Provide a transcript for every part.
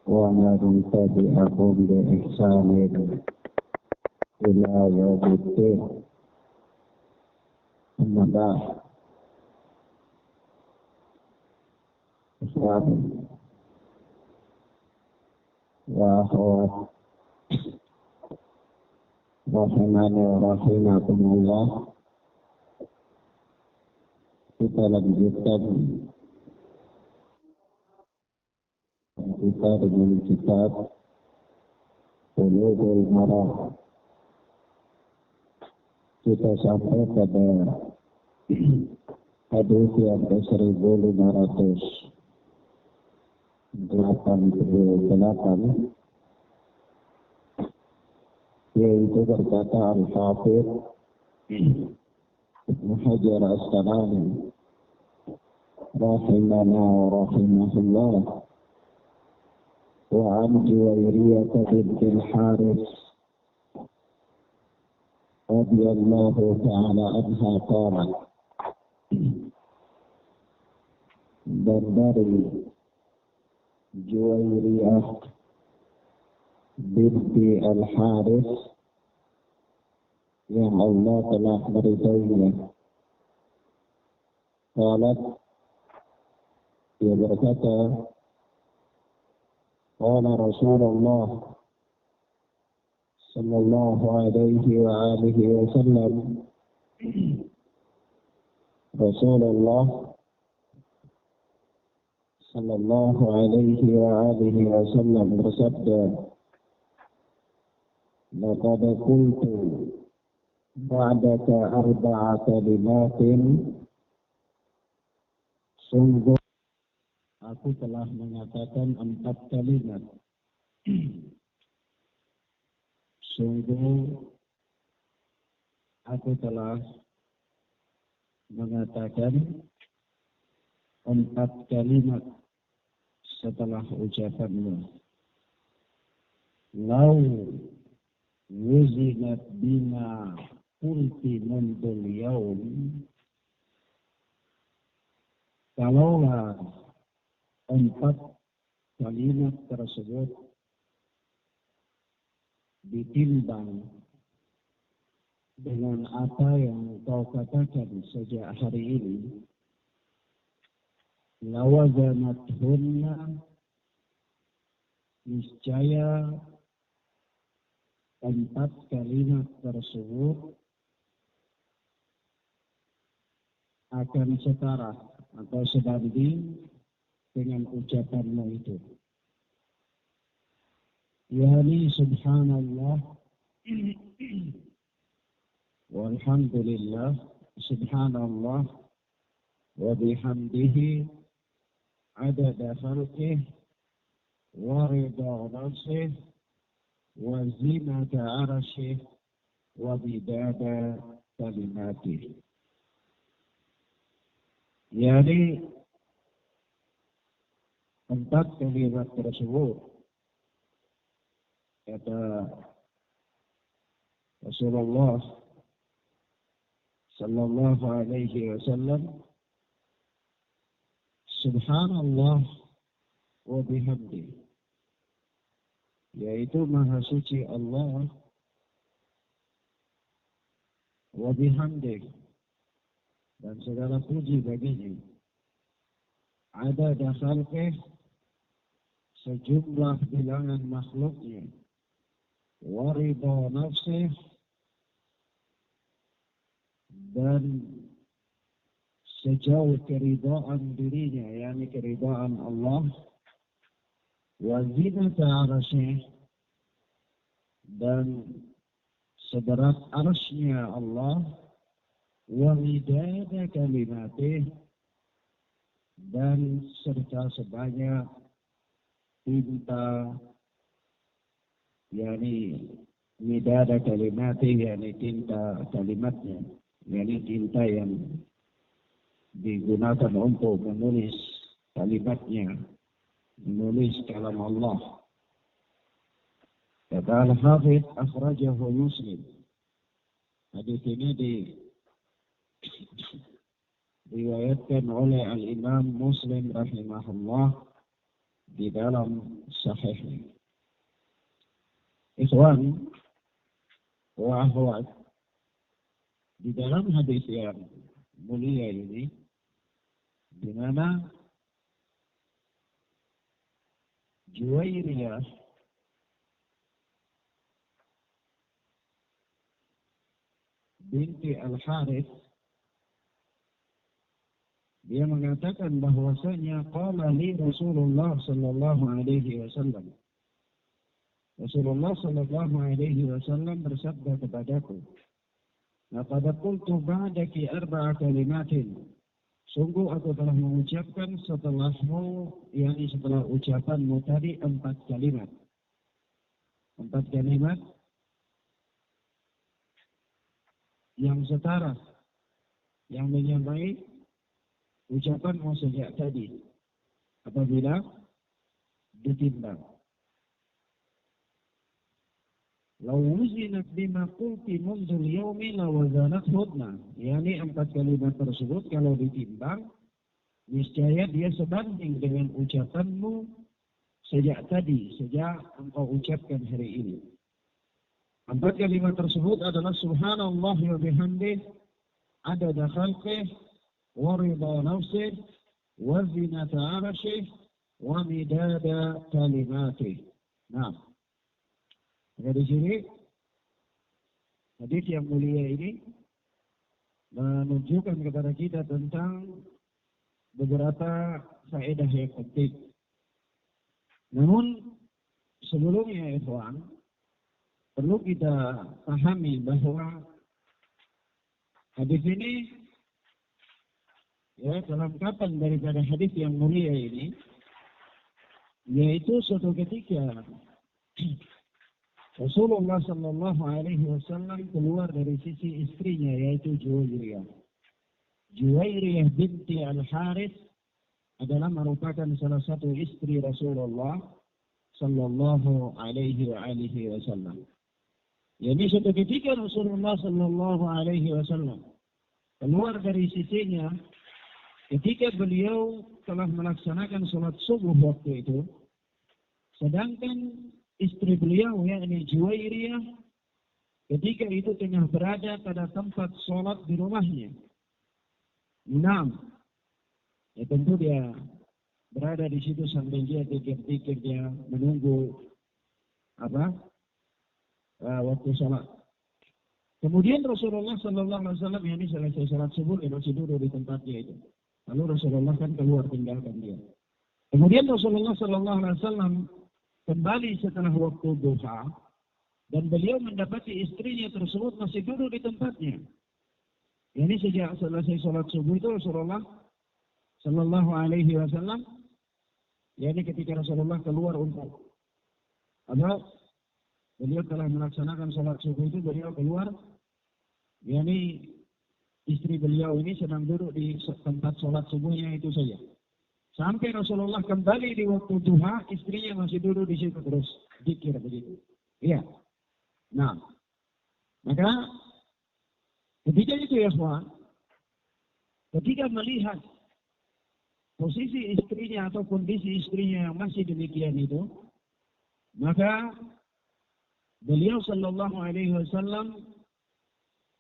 ومن تبعهم بإحسان إلى يوم الدين. أما بعد، إخواني وأخوات rahimani wa rahimakumullah, kita lanjutkan kita dengan kitab Bulughul Maram. Kita sampai pada hadis yang ke-1588, yaitu berkata Al-Hafidz Ibnu Hajar Asqalani rahimana wa rahimahullah, wa an Juwairiyah binti Al-Harits radhiyallahu ta'ala anha qalat, dan dari Juwairiyah binti Al-Harits yang Allah telah meridainya, qalat, dia berkata, qala Rasulullah sallallahu alaihi wa alihi wa sallam, Rasulullah sallallahu alaihi wa alihi wa sallam bersabda, laqad qultu ba'daka arba'a kalimatin, sungguh aku telah mengatakan 4 kalimat. Sungguh aku telah mengatakan 4 kalimat setelah ucapanmu. Lau wuzinat bima qulti mundul yaum, kalaulah 4 kalimat tersebut ditimbang dengan apa yang kau katakan sejak hari ini, lawazanathunna, niscaya 4 kalimat tersebut akan setara atau sebanding dengan ucapanmu itu. Yani subhanallah walhamdulillah, subhanallah wa bihamdihi adada khalqih wa ridha nafsih wa zinata arshih wa bidada kalimatih. Yani 4 kalimat tersebut, kata Rasulullah sallallahu alaihi wasallam, subhanallah wa bihamdi, yaitu maha suci Allah, wa bihamdi, dan segala puji baginya, adada khalqih, sejumlah bilangan makhluknya, wa ridha nafsih, dan sejauh keridhaan dirinya, yakni keridhaan Allah, wa zinata arsyih, dan seberat arsy-Nya Allah, wa midada kalimatih, dan serta sebanyak tinta, yakni midada kalimatih, yakni tinta kalimatnya, yakni tinta yang digunakan untuk menulis kalimatnya, menulis kalam Allah. Kata Al-Hafidz, akhrajahu Muslim. Hadis ini diriwayatkan oleh Al-Imam Muslim rahimahullah di dalam sahihnya. Ikhwan wa akhwat, di dalam hadis yang mulia ini, di mana Juwairiyah binti Al-Harith, dia mengatakan bahwasanya qala li Rasulullah sallallahu alaihi wasallam. Rasulullah sallallahu alaihi wasallam bersabda kepadaku, laqad qultu ba'daki arba'a kalimatin. Sungguh aku telah mengucapkan setelahmu, yakni setelah ucapanmu tadi 4 kalimat. 4 kalimat yang setara, yang menyamai ucapanmu sejak tadi apabila ditimbang. Law wuzinat bima qulti mundul yaumi lawazanat hudna. Yani 4 kalimat tersebut kalau ditimbang, niscaya dia sebanding dengan ucapanmu sejak tadi, sejak engkau ucapkan hari ini. 4 kalimat tersebut adalah subhanallah wa bihamdih, adada khalqih, wa ridha nafsih, wa zinata arshih, wa midada kalimatih. Nah, di sini hadis yang mulia ini menunjukkan kepada kita tentang beberapa faedah yang penting. Namun sebelumnya, ikhwan, perlu kita pahami bahwa hadis ini kelengkapan daripada hadis yang mulia ini, yaitu suatu ketika Rasulullah sallallahu alaihi wasallam keluar dari sisi istrinya, yaitu Juwairiyah. Juwairiyah binti Al-Harith adalah merupakan salah satu istri Rasulullah sallallahu alaihi wasallam. Jadi suatu ketika Rasulullah sallallahu alaihi wasallam keluar dari sisinya ketika beliau telah melaksanakan salat subuh waktu itu, sedangkan istri beliau yakni Juwairiyah ketika itu tengah berada pada tempat salat di rumahnya. Ya tentu dia berada di situ sambil dia pikir-pikir, dia menunggu waktu salat. Kemudian Rasulullah sallallahu alaihi wasallam ini selesai salat subuh, dia masih duduk di tempatnya itu. Lalu Rasulullah kan keluar tinggalkan dia. Kemudian Rasulullah sallallahu alaihi wasallam kembali setelah waktu duha dan beliau mendapati istrinya tersebut masih duduk di tempatnya. Ini sejak selesai salat subuh itu Rasulullah sallallahu alaihi wasallam, yakni ketika Rasulullah keluar untuk beliau telah melaksanakan salat subuh itu, beliau keluar, yakni istri beliau ini sedang duduk di tempat salat subuhnya itu saja. Sampai Rasulullah kembali di waktu duha, istrinya masih duduk di situ terus zikir begitu. Iya. Nah, maka ketika itu ya ikhwan, ketika melihat posisi istrinya atau kondisi istrinya yang masih demikian itu, maka beliau sallallahu alaihi wasallam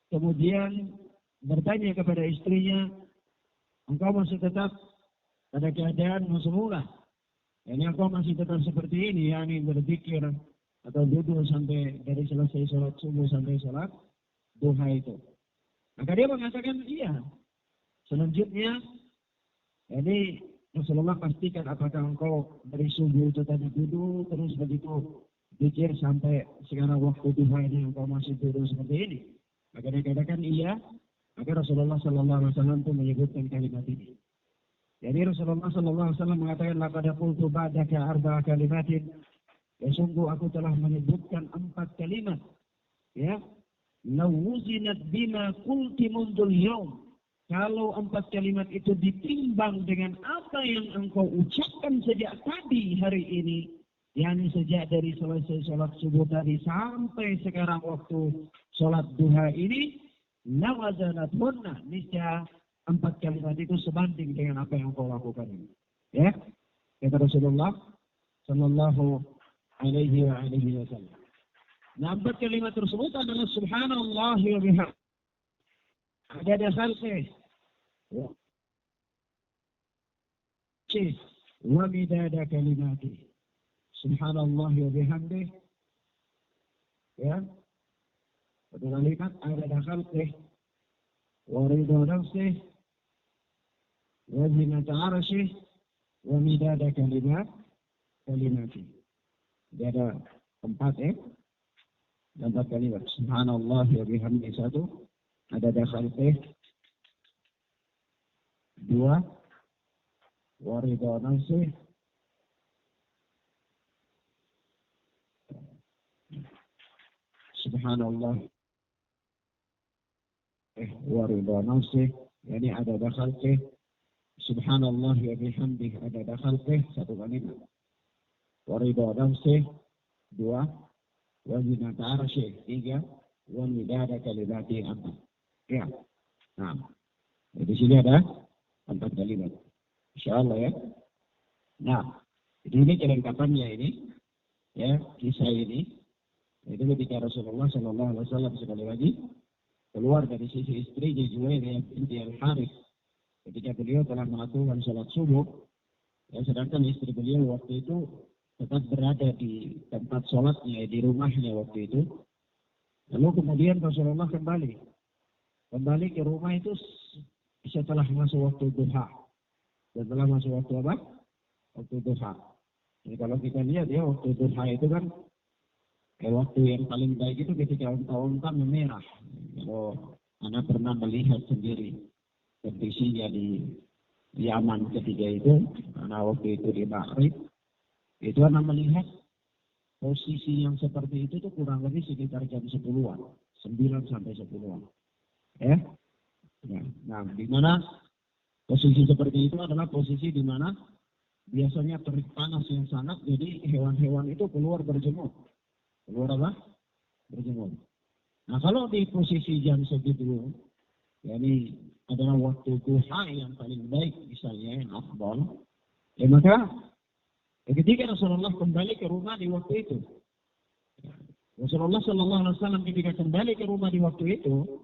kemudian bertanya kepada istrinya, engkau masih tetap pada keadaan semula? Ini engkau masih tetap seperti ini, yakni berzikir atau duduk sampai dari selesai salat subuh sampai salat duha itu? Maka dia mengatakan iya. Selanjutnya, ini Rasulullah pastikan apakah engkau dari subuh itu tadi duduk terus begitu zikir sampai sekarang waktu duha ini engkau masih duduk seperti ini? Maka dia katakan iya. Maka Rasulullah sallallahu alaihi wasallam itu menyebutkan kalimat ini. Jadi Rasulullah sallallahu alaihi wasallam mengatakan laqad qultu ba'daka arba'a kalimatin. Ya sungguh aku telah menyebutkan 4 kalimat. Ya. Law wuzinat bima qulti mundul yaum. Kalau 4 kalimat itu ditimbang dengan apa yang engkau ucapkan sejak tadi hari ini, yakni sejak dari selesai salat subuh tadi sampai sekarang waktu salat duha ini, lawazanathunna, niscaya 4 kalimat itu sebanding dengan apa yang engkau lakukan ini. Ya, kata Rasulullah sallallahu alaihi wasallam. Nah, 4 kalimat tersebut adalah subhanallah wa bihamdihi adada khalqihi wa midada kalimatihi. Subhanallah wa bihamdihi, ya. Satu kalimat adada khalqihi wa ridha nafsihi wa zinata arsyihi wa midada kalimatihi. Jadi ada 4 ya. 4 kalimat. Subhanallah wa bihamdihi 1, adada khalqihi 2, wa ridha nafsihi, subhanallah wa ridha nafsihi, yani adada khalqihi, subhanallah wa bihamdihi adada khalqihi 1 kalimat. Wa ridha nafsihi 2, wa zinata arsyihi 3, wa midada kalimatihi 4. Ya. Nah, di sini ada 4 kalimat. Insyaallah ya. Nah, ini kelengkapannya ini, ya, kisah ini. Itu ketika Rasulullah Sallallahu Alaihi Wasallam sekali lagi keluar dari sisi istrinya Juwairiyah binti Al-Harith ketika beliau telah melakukan sholat subuh, ya, sedangkan istri beliau waktu itu tetap berada di tempat sholatnya di rumahnya waktu itu. Lalu kemudian Rasulullah kembali ke rumah itu setelah masuk waktu duha. Setelah masuk waktu apa? Waktu duha. Jadi kalau kita lihat ya waktu duha itu kan waktu yang paling baik itu ketika unta-unta memerah. Kalau Anda pernah melihat sendiri kondisinya di Yaman ketika itu, karena waktu itu di Maghrib, itu Anda melihat posisi yang seperti itu tuh kurang lebih sekitar jam 10-an, 9 sampai 10-an. Ya. Nah, di mana posisi seperti itu adalah posisi di mana biasanya terik panas yang sangat, jadi hewan-hewan itu keluar berjemur. Keluar apa? Berjemur. Nah, kalau di posisi jam segitu, yakni adalah waktu duha yang paling baik misalnya, yang afdal, ya maka ketika Rasulullah kembali ke rumah di waktu itu, Rasulullah Sallallahu Alaihi Wasallam ketika kembali ke rumah di waktu itu,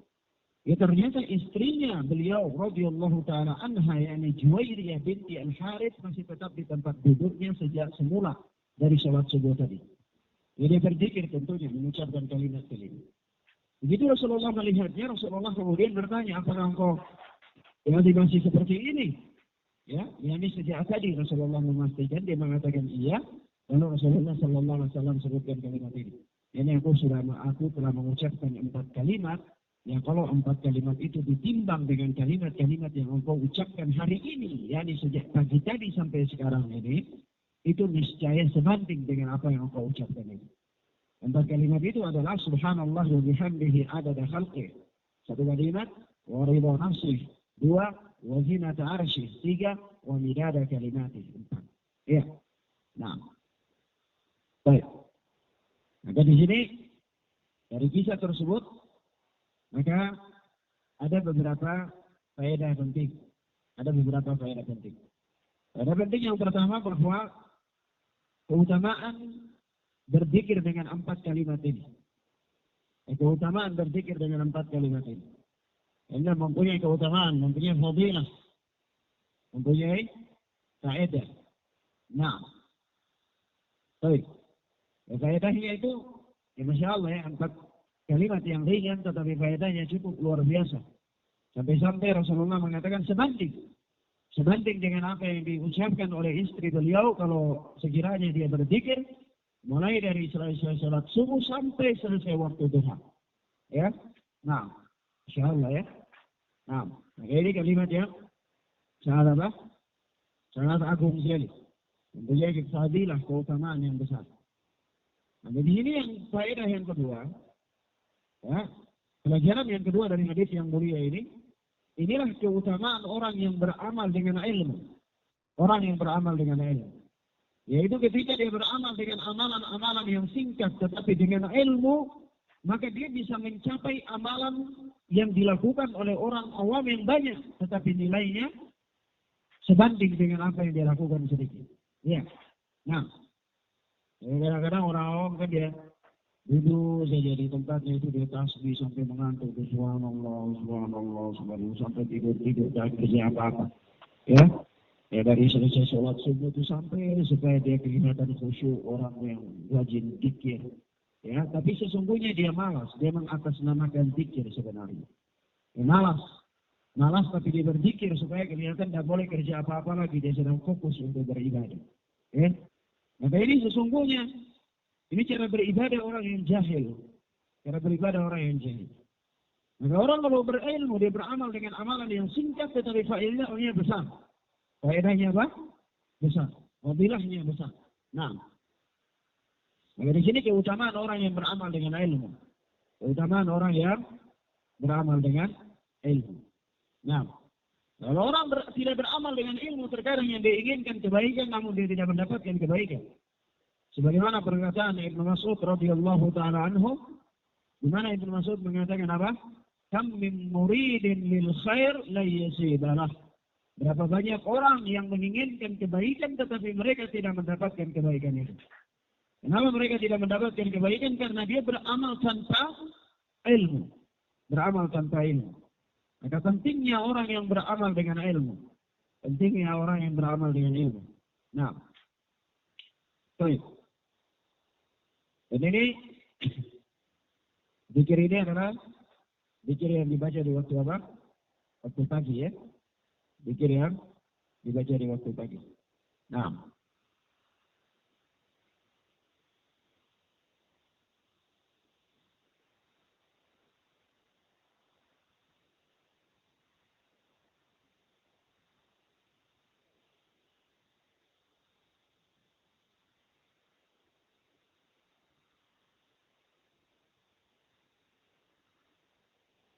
ya ternyata istrinya beliau radhiyallahu taala anha, yakni Juwairiyah binti Al-Harith, masih tetap di tempat duduknya sejak semula dari sholat subuh tadi. Jadi berzikir tentunya, mengucapkan kalimat-kalimat. Begitu Rasulullah melihatnya, Rasulullah kemudian bertanya, apakah engkau masih seperti ini? Ya, ini sejak tadi Rasulullah memastikan, dia mengatakan iya. Lalu Rasulullah Sallallahu Alaihi Wasallam sebutkan kalimat ini. Ini aku telah mengucapkan 4 kalimat. Yang kalau 4 kalimat itu ditimbang dengan kalimat-kalimat yang engkau ucapkan hari ini, yakni sejak pagi tadi sampai sekarang ini, itu niscaya sebanding dengan apa yang engkau ucapkan ini. 4 kalimat itu adalah subhanallah wa bihamdihi adada khalqihi 1 kalimat, wa ridha nafsihi 2, wa zinata arsyihi 3, wa midada kalimatihi 4. Ya. Nah. Baik. Maka di sini dari kisah tersebut maka ada beberapa faedah penting. Faedah penting yang pertama bahwa keutamaan berzikir dengan 4 kalimat ini. Keutamaan berzikir dengan 4 kalimat ini. Ini mempunyai keutamaan, mempunyai fadilah, mempunyai faedah. Nah, baik. Faedahnya itu, ya Masya Allah ya, 4 kalimat yang ringan tetapi faedahnya cukup luar biasa. Sampai-sampai Rasulullah mengatakan sebanding dengan apa yang diucapkan oleh istri beliau kalau sekiranya dia berzikir mulai dari selesai salat subuh sampai selesai waktu duha. Ya. Nah, insyaallah ya. Nah, ini kalimat yang sangat apa? Sangat agung sekali. Mempunyai fadilah, keutamaan yang besar. Nah, di sini yang faedah yang kedua, ya, pelajaran yang kedua dari hadis yang mulia ini, inilah keutamaan orang yang beramal dengan ilmu. Orang yang beramal dengan ilmu. Yaitu ketika dia beramal dengan amalan-amalan yang singkat tetapi dengan ilmu, maka dia bisa mencapai amalan yang dilakukan oleh orang awam yang banyak, tetapi nilainya sebanding dengan apa yang dia lakukan sedikit. Ya. Nah, Kadang-kadang orang awam kan dia duduk saja di tempatnya itu dia tasbih sampai mengantuk. Subhanallah, subhanallah, subhanallah, sampai tidur-tidur, tak kerja apa-apa. Ya, ya dari selesai sholat subuh itu sampai supaya dia kelihatan khusyuk orang yang rajin zikir. Ya, tapi sesungguhnya dia malas, dia mengatasnamakan zikir sebenarnya. Ya, malas tapi dia berzikir supaya kelihatan tidak boleh kerja apa-apa lagi, dia sedang fokus untuk beribadah. Ya, maka ini sesungguhnya ini cara beribadah orang yang jahil, cara beribadah orang yang jahil. Maka orang kalau berilmu dia beramal dengan amalan yang singkat tetapi faedahnya besar. Faedahnya apa? Besar. Fadilahnya besar. Nah, maka di sini keutamaan orang yang beramal dengan ilmu. Keutamaan orang yang beramal dengan ilmu. Nah, kalau orang tidak beramal dengan ilmu, terkadang yang diinginkan kebaikan namun dia tidak mendapatkan kebaikan. Sebagaimana perkataan Ibnu Mas'ud radhiyallahu taala anhu, di mana Ibnu Mas'ud mengatakan apa? Kam min muridin lil khair la yasibalah. Berapa banyak orang yang menginginkan kebaikan tetapi mereka tidak mendapatkan kebaikan itu. Kenapa mereka tidak mendapatkan kebaikan? Karena dia beramal tanpa ilmu. Beramal tanpa ilmu. Maka pentingnya orang yang beramal dengan ilmu. Pentingnya orang yang beramal dengan ilmu. Nah, baik. Dan ini zikir ini adalah zikir yang dibaca di waktu apa? Waktu pagi ya. Zikir yang dibaca di waktu pagi. Nah.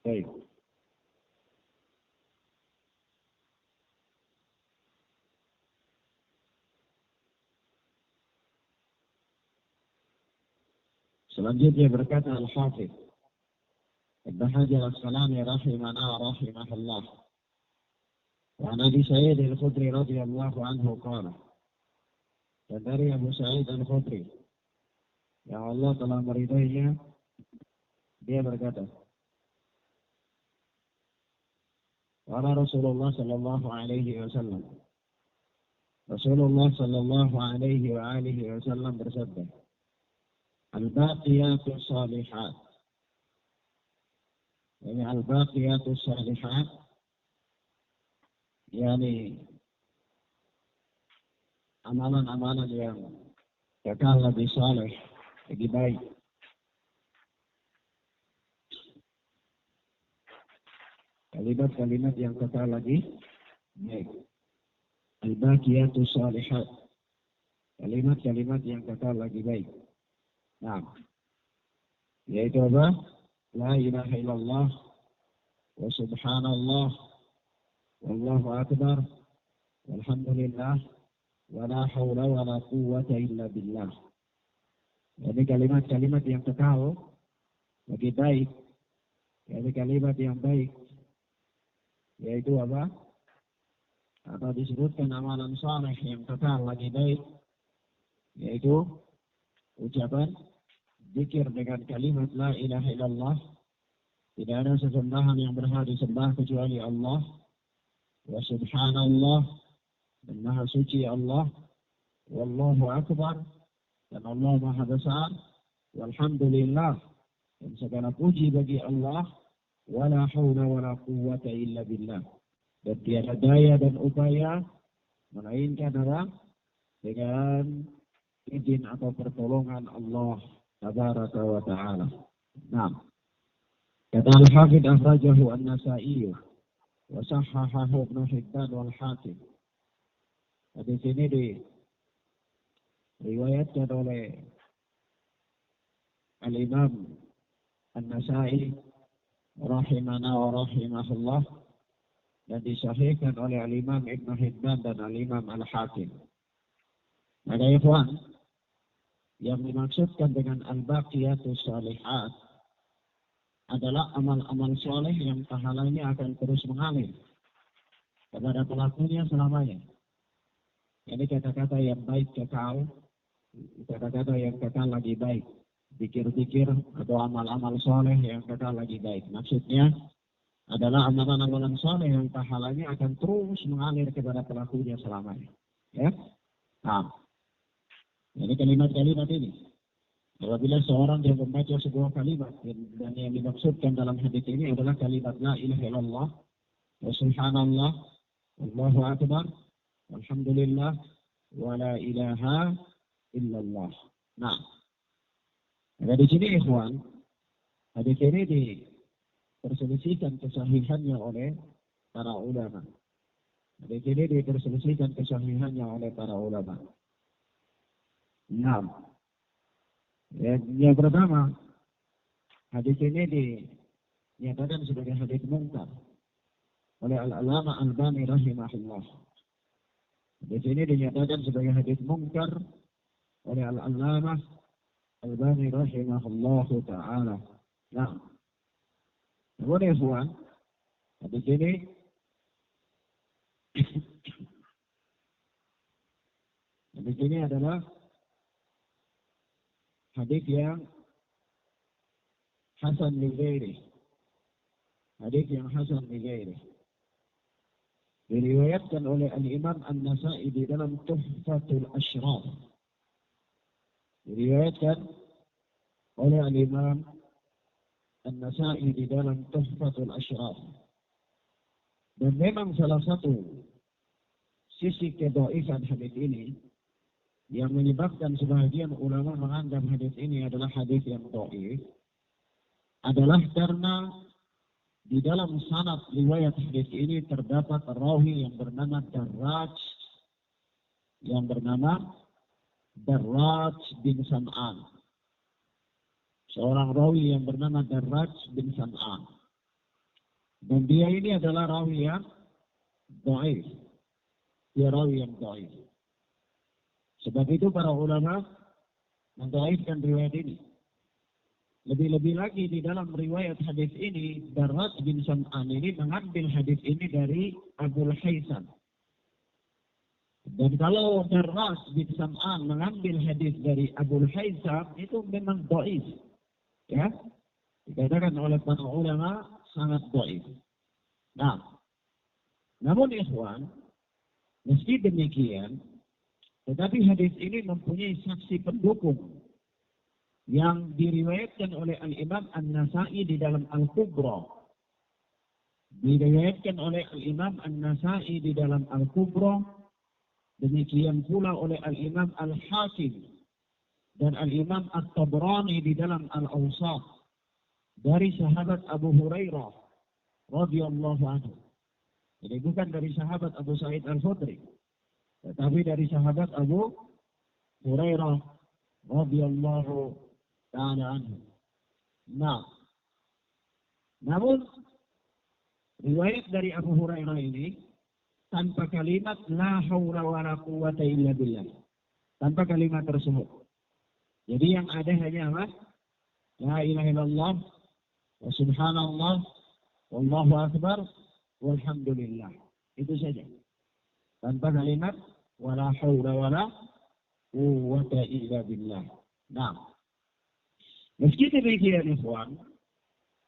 Baik. Selanjutnya berkata Al-Hafidh Ibn Hajar Al-Asqalani rahimahullah. Wa Nabi Sa'id Al-Khudri radhiyallahu anhu qala. Dan dari Abu Sa'id Al-Khudri yang Allah telah meridainya, dia berkata, Qala Rasulullah sallallahu alaihi wasallam. Rasulullah sallallahu alaihi wa alihi wasallam bersabda, Al-Baqiyatus Salihat. Ini Al-Baqiyatus Salihat, yakni amalan-amalan yang kekal lebih saleh, lebih baik. Kalimat-kalimat yang kekal lagi baik. Al-Baqiyatus Salihat. Kalimat-kalimat yang kekal lagi baik. Nah, yaitu apa? La ilaha illallah wa subhanallah wallahu akbar walhamdulillah wa la hawla wa la quwwata illa billah. Jadi kalimat-kalimat yang kekal lagi baik. Jadi kalimat yang baik yaitu apa? Atau disebutkan amalan saleh yang kekal lagi baik, yaitu ucapan zikir dengan kalimat la ilaha illallah, tidak ada sesembahan yang berhak disembah kecuali Allah, wa subhanallah, dan maha suci Allah, wallahu akbar, dan Allah maha besar, walhamdulillah, dan segala puji bagi Allah, wala hawla wala quwwata illa billah. Dan tiada daya dan upaya melainkan apa? Dengan izin atau pertolongan Allah tabaraka wa ta'ala. Nah, kata Al-Hafidh akhrajahu An-Nasa'i wa sahhahahu Ibnu Hibban wal Hakim. Di sini diriwayatkan oleh Al-Imam An-Nasa'i rahimana wa rahimahullah, dan disahihkan oleh Al-Imam Ibnu Hibban dan Al-Imam Al-Hakim. Maka ikhwan, yang dimaksudkan dengan Al-Baqiyatus Shalihat adalah amal-amal soleh yang pahalanya akan terus mengalir kepada pelakunya selamanya. Jadi kata-kata yang baik kekal, kata-kata yang kekal lagi baik, zikir-zikir atau amal-amal soleh yang kekal lagi baik. Maksudnya adalah amalan-amalan soleh yang pahalanya akan terus mengalir kepada pelakunya selamanya. Ya, nah, ini kalimat-kalimat ini. Apabila seorang yang membaca sebuah kalimat dan yang dimaksudkan dalam hadis ini adalah kalimat la ilaha illallah wa subhanallah wallahu akbar walhamdulillah wa la ilaha illallah. Nah, di sini ikhwan, hadis ini diperselisihkan kesahihannya oleh para ulama. Hadis ini diperselisihkan kesahihannya oleh para ulama. Nah, yang pertama, hadis ini dinyatakan sebagai hadis munkar oleh Al-Allamah Al-Albani rahimahullah. Hadis ini dinyatakan sebagai hadis munkar oleh Al-Allamah Al-Albani rahimahullah ta'ala. Nah, namun ikhwan, hadis ini hadis ini adalah hadis yang hasan li ghairi. Hadis yang hasan li ghairi. Diriwayatkan oleh Al-Imam An-Nasa'i di dalam Tuhfatul Ashraf. Diriwayatkan oleh Al-Imam An-Nasa'i di dalam Tuhfatul Ashraf. Dan memang salah satu sisi kedhaifan hadis ini yang menyebabkan sebagian ulama menganggap hadis ini adalah hadis yang dhaif adalah karena di dalam sanad riwayat hadis ini terdapat rawi yang bernama Darraj bin Sam'an. Seorang rawi yang bernama Darraj bin Sam'an. Dan dia ini adalah rawi yang dhaif. Dia rawi yang dhaif. Sebab itu para ulama mendhaifkan riwayat ini. Lebih-lebih lagi di dalam riwayat hadis ini, Darraj bin Sam'an ini mengambil hadis ini dari Abul Haysan. Dan kalau Darraj bin Sam'an mengambil hadis dari Abul Haysan, itu memang dhaif. Ya, dikatakan oleh para ulama sangat dhaif. Nah, namun ikhwan, meski demikian, tetapi hadis ini mempunyai saksi pendukung yang diriwayatkan oleh Al-Imam An-Nasa'i di dalam Al-Kubra. Diriwayatkan oleh Al-Imam An-Nasa'i di dalam Al-Kubra. Demikian pula oleh Al-Imam Al-Hakim dan Al-Imam At-Tabrani di dalam Al-Awsat dari sahabat Abu Hurairah radhiyallahu anhu. Jadi bukan dari sahabat Abu Sa'id Al-Khudri, tetapi dari sahabat Abu Hurairah radhiyallahu ta'ala anhu. Nah, namun riwayat dari Abu Hurairah ini tanpa kalimat la haula wala quwwata illa billah. Tanpa kalimat tersebut. Jadi yang ada hanya apa? La ilaha illallah wa subhanallah wallahu akbar walhamdulillah. Itu saja. Tanpa kalimat wala haula wala quwwata illa billah. Nah, meski demikian ikhwan,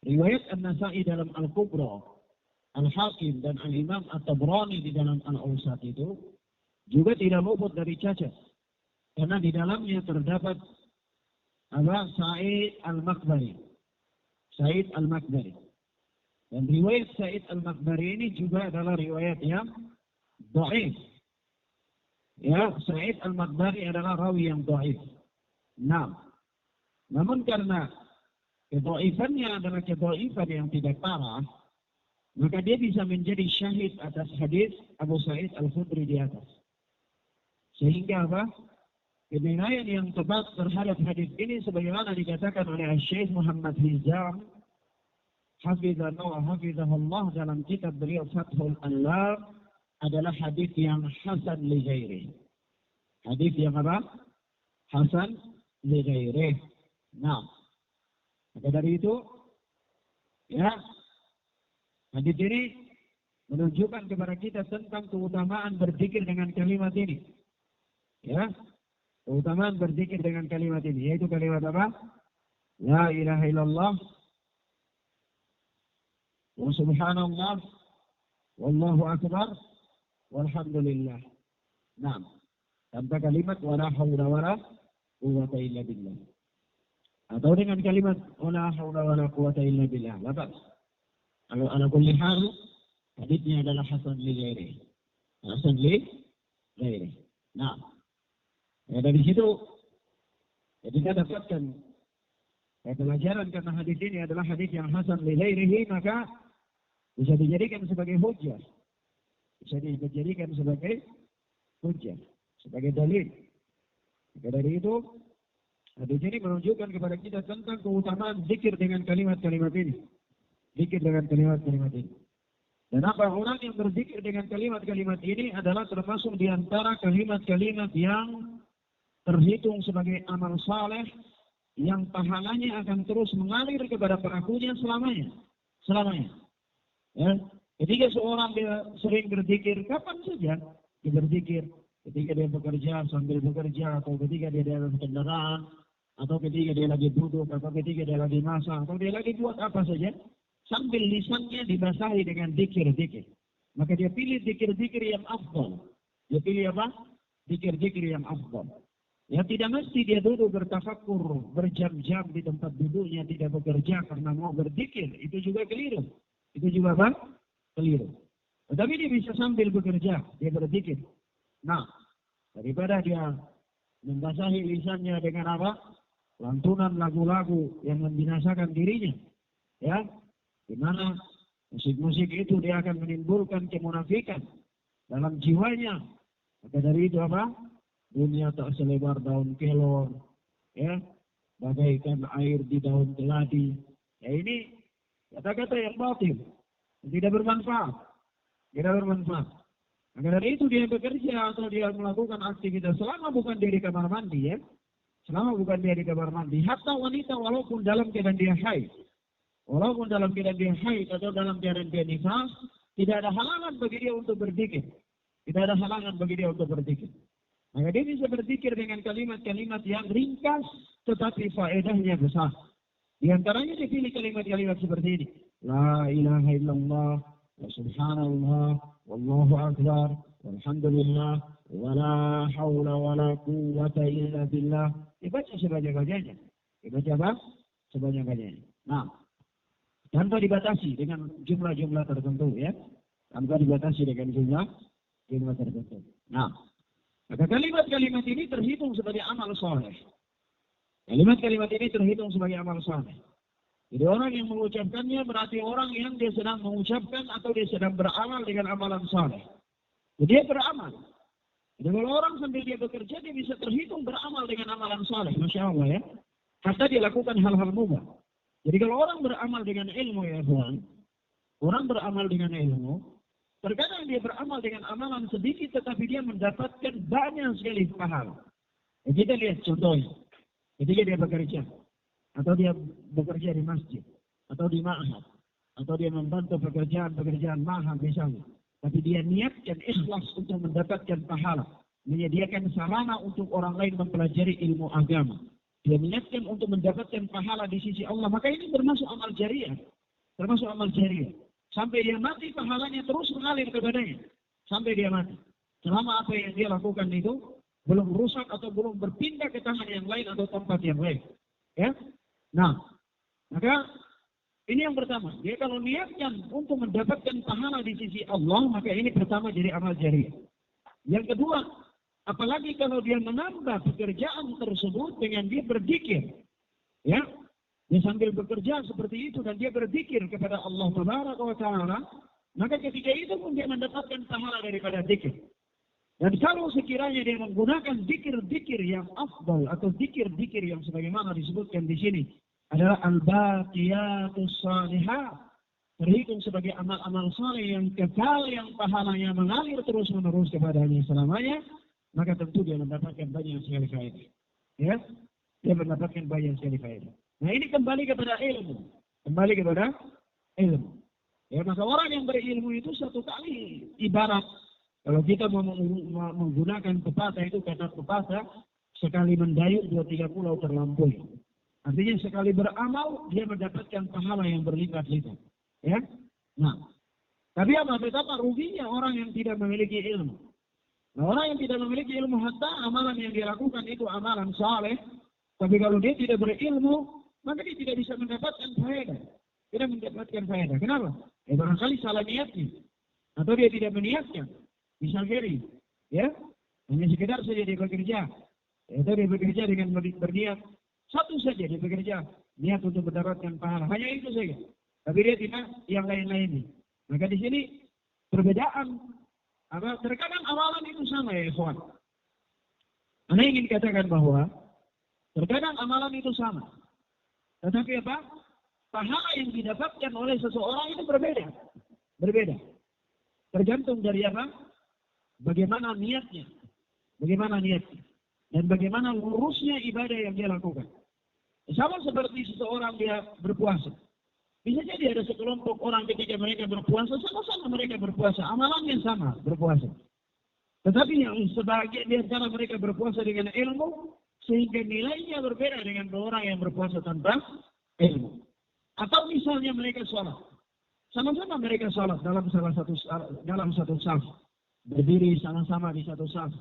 riwayat An-Nasa'i dalam Al-Kubra, Al-Hakim dan Al-Imam At-Tabrani di dalam Al-Awsat itu juga tidak luput dari cacat. Karena di dalamnya terdapat Sa'id Al-Makbari. Sa'id Al-Makbari. Dan riwayat Sa'id Al-Makbari ini juga adalah riwayat yang dhaif. Ya, Sa'id Al-Makbari adalah rawi yang dhaif. Nah, namun karena kedhaifannya adalah kedhaifan yang tidak parah, maka dia bisa menjadi syahid atas hadis Abu Sa'id Al-Khudri di atas. Sehingga apa? Penilaian yang tepat terhadap hadis ini sebagaimana dikatakan oleh Syekh Muhammad Hizam hafizahullah wa hafizahullah dalam kitab beliau Fathul Anwar adalah hadis yang hasan li ghairi. Hadis yang apa? Hasan li ghairi. Nah, maka dari itu ya, hadis ini menunjukkan kepada kita tentang keutamaan berzikir dengan kalimat ini. Ya. Keutamaan berzikir dengan kalimat ini, yaitu kalimat apa? La ilaha illallah wa subhanallah wallahu akbar walhamdulillah. Nah, tanpa kalimat wala haula wala quwwata illa billah. Atau dengan kalimat wala haula wala quwwata illa billah. Bapak, kalau ala kulli hal haditsnya adalah hasan li ghairi. Hasan li ghairi. Nah, ya dari situ jadi kita dapatkan pelajaran karena hadis ini adalah hadis yang hasan li ghairihi, maka bisa dijadikan sebagai hujjah. Bisa dijadikan sebagai hujjah, sebagai dalil. Maka dari itu hadis ini menunjukkan kepada kita tentang keutamaan zikir dengan kalimat-kalimat ini. Zikir dengan kalimat-kalimat ini. Dan apa orang yang berzikir dengan kalimat-kalimat ini adalah termasuk di antara kalimat-kalimat yang terhitung sebagai amal saleh yang pahalanya akan terus mengalir kepada pelakunya selamanya. Selamanya. Ya. Ketika seorang dia sering berzikir, kapan saja dia berzikir. Ketika dia bekerja, sambil bekerja, atau ketika dia di atas kendaraan, atau ketika dia lagi duduk, atau ketika dia lagi masak, atau dia lagi buat apa saja, sambil lisannya dibasahi dengan zikir-zikir. Maka dia pilih zikir-zikir yang afdal. Dia pilih apa? Zikir-zikir yang afdal. Ya tidak mesti dia duduk bertafakkur berjam-jam di tempat duduknya tidak bekerja karena mau berzikir. Itu juga keliru. Itu juga apa? Keliru. Tetapi dia bisa sambil bekerja, dia berzikir. Nah, daripada dia membasahi lisannya dengan apa? Lantunan lagu-lagu yang membinasakan dirinya. Ya, di mana musik-musik itu dia akan menimbulkan kemunafikan dalam jiwanya. Maka dari itu apa? Dunia tak selebar daun kelor, ya, bagaikan air di daun keladi. Ya ini kata-kata yang batil, tidak bermanfaat, tidak bermanfaat. Maka dari itu dia bekerja atau dia melakukan aktivitas selama bukan dia di kamar mandi, ya, selama bukan dia di kamar mandi. Hatta wanita walaupun dalam keadaan dia haid, walaupun dalam keadaan dia haid atau dalam keadaan dia nifas, tidak ada halangan bagi dia untuk berzikir. Tidak ada halangan bagi dia untuk berzikir. Maka dia bisa berzikir dengan kalimat-kalimat yang ringkas tetapi faedahnya besar. Di antaranya dia pilih kalimat-kalimat seperti ini. La ilaha illallah wa subhanallah wallahu akbar walhamdulillah wala hawla wala quwwata illa billah. Dibaca sebanyak-banyaknya. Dibaca apa? Sebanyak-banyaknya. Nah, tanpa dibatasi dengan jumlah-jumlah tertentu, ya. Tanpa dibatasi dengan jumlah tertentu. Nah, maka kalimat-kalimat ini terhitung sebagai amal soleh. Kalimat-kalimat ini terhitung sebagai amal soleh. Jadi orang yang mengucapkannya berarti orang yang dia sedang mengucapkan atau dia sedang beramal dengan amalan soleh. Jadi dia beramal. Jadi kalau orang sambil dia bekerja dia bisa terhitung beramal dengan amalan soleh. Masya Allah, ya. Hatta dia lakukan hal-hal mubah. Jadi kalau orang beramal dengan ilmu, ya Tuhan, orang beramal dengan ilmu, terkadang dia beramal dengan amalan sedikit tetapi dia mendapatkan banyak sekali pahala. Ya, kita lihat contohnya. Ketika dia bekerja, atau dia bekerja di masjid, atau di ma'had, atau dia membantu pekerjaan-pekerjaan mahal misalnya. Tapi dia niatkan ikhlas untuk mendapatkan pahala. Menyediakan sarana untuk orang lain mempelajari ilmu agama. Dia niatkan untuk mendapatkan pahala di sisi Allah. Maka ini termasuk amal jariah. Termasuk amal jariah. Sampai dia mati pahalanya terus mengalir kepadanya. Sampai dia mati. Selama apa yang dia lakukan itu belum rusak atau belum berpindah ke tangan yang lain atau tempat yang lain. Ya. Nah, maka ini yang pertama. Dia kalau niatkan untuk mendapatkan pahala di sisi Allah, maka ini pertama jadi amal jariah. Yang kedua, apalagi kalau dia menambah pekerjaan tersebut dengan dia berzikir. Ya. Dia sambil bekerja seperti itu dan dia berzikir kepada Allah Tabaraka wa Ta'ala, maka ketika itu pun dia mendapatkan pahala daripada zikir. Dan kalau sekiranya dia menggunakan zikir-zikir yang afdal atau zikir-zikir yang sebagaimana disebutkan di sini adalah al-baqiyatus salihah, terhitung sebagai amal-amal saleh yang kekal, yang pahalanya mengalir terus-menerus kepadanya selamanya, maka tentu dia mendapatkan banyak sekali faedah. Ya, dia mendapatkan banyak sekali faedah. Nah ini kembali kepada ilmu. Kembali kepada ilmu. Ya, maka orang yang berilmu itu satu kali ibarat. Kalau kita mau menggunakan pepatah itu kata pepatah, sekali mendayung 2-3 pulau terlampaui. Artinya sekali beramal dia mendapatkan pahala yang berlipat-lipat. Ya. Nah, tapi betapa ruginya orang yang tidak memiliki ilmu. Nah, orang yang tidak memiliki ilmu, hatta amalan yang dia lakukan itu amalan saleh, tapi kalau dia tidak berilmu, maka dia tidak bisa mendapatkan faedah. Tidak mendapatkan faedah. Kenapa? Barangkali salah niatnya. Atau dia tidak meniatkan. Misal kiri. Ya. Hanya sekedar saja dia bekerja. Atau dia bekerja dengan berniat. Satu saja dia bekerja. Niat untuk mendapatkan pahala. Hanya itu saja. Tapi dia tidak yang lain-lainnya. Maka di sini perbedaan. Terkadang amalan itu sama ya ikhwan. Anda ingin katakan bahwa terkadang amalan itu sama. Tetapi apa? Pahala yang didapatkan oleh seseorang itu berbeda. Berbeda. Tergantung dari apa? Bagaimana niatnya. Bagaimana niatnya. Dan bagaimana lurusnya ibadah yang dia lakukan. Sama seperti seseorang dia berpuasa. Bisa jadi ada sekelompok orang ketika mereka berpuasa, sama-sama mereka berpuasa. Amalannya sama, berpuasa. Tetapi yang sebagian di antara mereka berpuasa dengan ilmu, sehingga nilainya berbeda dengan orang yang berpuasa tanpa ilmu. Atau misalnya mereka sholat. Sama-sama mereka sholat dalam satu saf. Berdiri sama-sama di satu saf.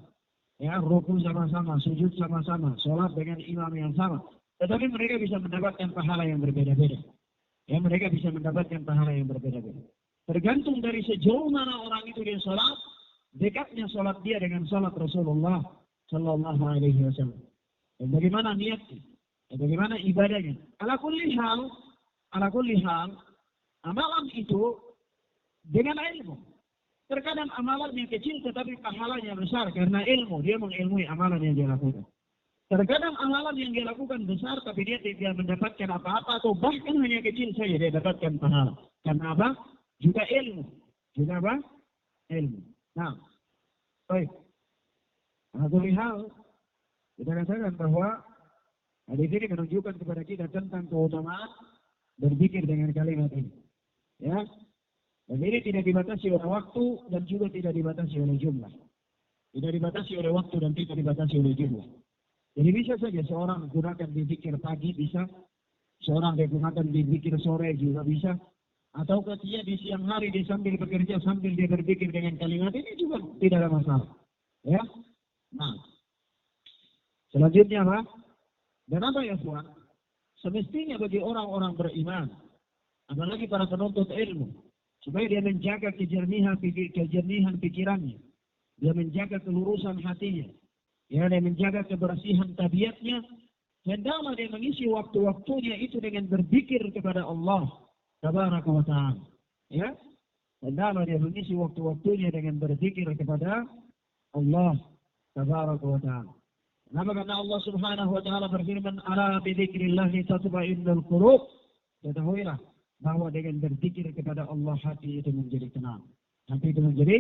Ya, rukun sama-sama, sujud sama-sama, sholat dengan imam yang sama. Tetapi mereka bisa mendapatkan pahala yang berbeda-beda. Ya, mereka bisa mendapatkan pahala yang berbeda-beda. Tergantung dari sejauh mana orang itu dia sholat, dekatnya sholat dia dengan sholat Rasulullah Sallallahu Alaihi Wasallam. Dan bagaimana niatnya, dan bagaimana ibadahnya. Ala kulli hal, amalan itu dengan ilmu. Terkadang amalannya kecil tetapi pahalanya besar karena ilmu. Dia mengilmui amalan yang dia lakukan. Terkadang amalan yang dia lakukan besar, tapi dia tidak mendapatkan apa-apa, atau bahkan hanya kecil saja dia dapatkan pahala. Karena apa? Juga ilmu. Juga apa? Ilmu. Nah, baik. Satu hal, kita katakan bahwa hadis ini menunjukkan kepada kita tentang keutamaan berzikir dengan kalimat ini. Ya. Dan ini tidak dibatasi oleh waktu dan juga tidak dibatasi oleh jumlah. Tidak dibatasi oleh waktu dan tidak dibatasi oleh jumlah. Jadi bisa saja seorang gunakan berzikir pagi bisa, seorang gunakan berzikir sore juga bisa, atau ketika di siang hari dia sambil bekerja sambil dia berzikir dengan kalimat ini juga tidak ada masalah. Ya, nah, selanjutnya apa? Dan apa ya Tuhan? Semestinya bagi orang-orang beriman, apalagi para penuntut ilmu, supaya dia menjaga kejernihan pikirannya, dia menjaga kelurusan hatinya. Ya, dia menjaga kebersihan tabiatnya, hendaklah dia mengisi waktu-waktunya itu dengan berzikir kepada Allah Tabaraka wa Ta'ala. Ya, hendaklah dia mengisi waktu-waktunya dengan berzikir kepada Allah Tabaraka wa Ta'ala. Kenapa? Karena Allah Subhanahu wa Ta'ala berfirman, "Ala bi dzikrillahi tatma'innul qulub." Ketahuilah bahwa dengan berzikir kepada Allah hati itu menjadi tenang. Hati itu menjadi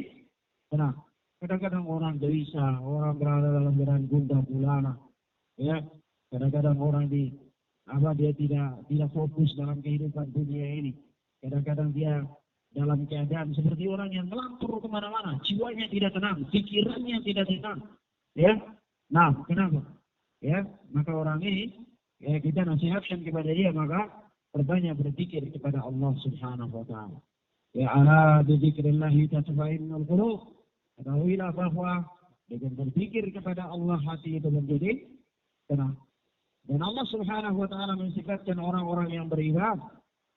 tenang. Kadang-kadang orang gelisah, orang berada dalam keadaan gundah gulana, ya. Kadang-kadang orang dia tidak fokus dalam kehidupan dunia ini. Kadang-kadang dia dalam keadaan seperti orang yang melampur kemana-mana, jiwanya tidak tenang, pikirannya tidak tenang, ya. Nah, kenapa? Ya, maka orang ini, ya kita nasihatkan kepada dia maka perbanyak berzikir kepada Allah Subhanahu Wa Taala. Ya, ala bi dzikrillahi tatma'innul qulub. Ketahuilah bahwa dengan berzikir kepada Allah hati itu menjadi tenang. Dan Allah Subhanahu wa Ta'ala mensifatkan orang-orang yang beriman.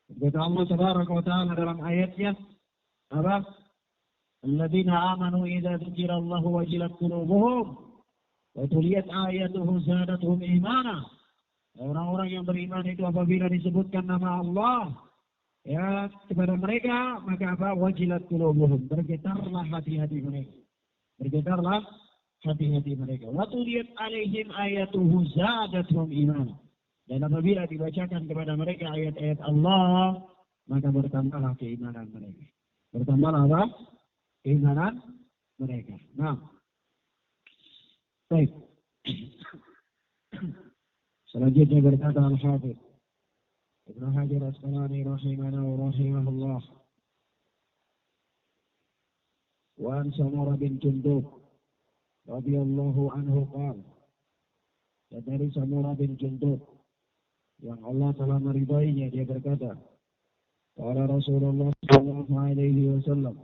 Kata Allah Tabaraka wa Ta'ala dalam ayatnya, apa? Alladzina amanu idza dzukirallahu wajilat qulubuhum wa tuliyat ayatuhu zadatuhum imana. Orang-orang yang beriman itu apabila disebutkan nama Allah, ya, kepada mereka, maka apa? Wajilat qulubuhum, bergetarlah hati-hati mereka. Bergetarlah hati-hati mereka. Wa tuliyat alaihim ayatuhu zadatuhum iman. Dan apabila dibacakan kepada mereka ayat-ayat Allah, maka bertambahlah keimanan mereka. Bertambahlah apa? Keimanan mereka. Nah, baik. Selanjutnya berkata Al-Hafidz Ibnu Hajar Asqalani rahimahullah. Wa an Samurah bin Jundub radhiyallahu anhu qala dan dari Samurah bin Jundub yang Allah telah meridainya, dia berkata, qala Rasulullah sallallahu alaihi wasallam,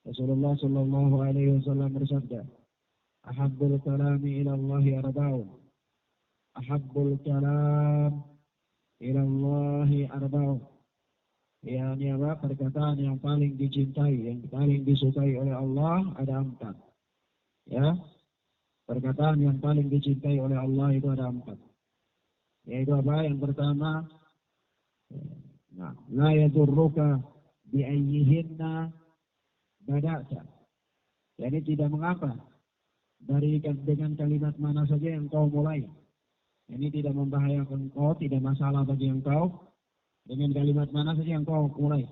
Rasulullah sallallahu alaihi wasallam bersabda, ahabbul kalami ila Allah arba'un, ahabbul kalam ila Allah arba'un. Yani apa? Perkataan yang paling dicintai, yang paling disukai oleh Allah ada 4. Ya, perkataan yang paling dicintai oleh Allah itu ada 4. Yaitu apa? Yang pertama, la yadurruka bi ayyihinna bada'ta. Jadi tidak mengapa dengan kalimat mana saja yang kau mulai. Ini tidak membahayakan kau, tidak masalah bagi engkau. Dengan kalimat mana saja yang kau mulai.